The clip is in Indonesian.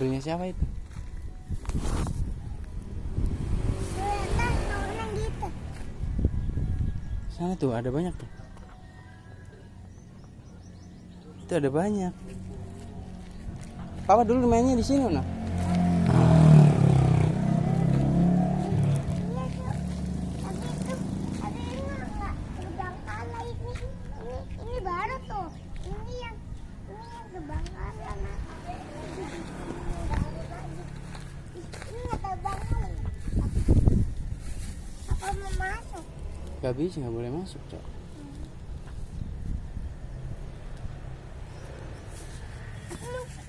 mobilnya siapa itu? Gitu. Sana tuh ada banyak tuh. Itu ada banyak. Papa dulu mainnya di sini, nah. Ini baru tuh. Ini yang kebakaran. Ini ada bangun. Apa mau masuk? Gak bisa, nggak boleh masuk, Cok.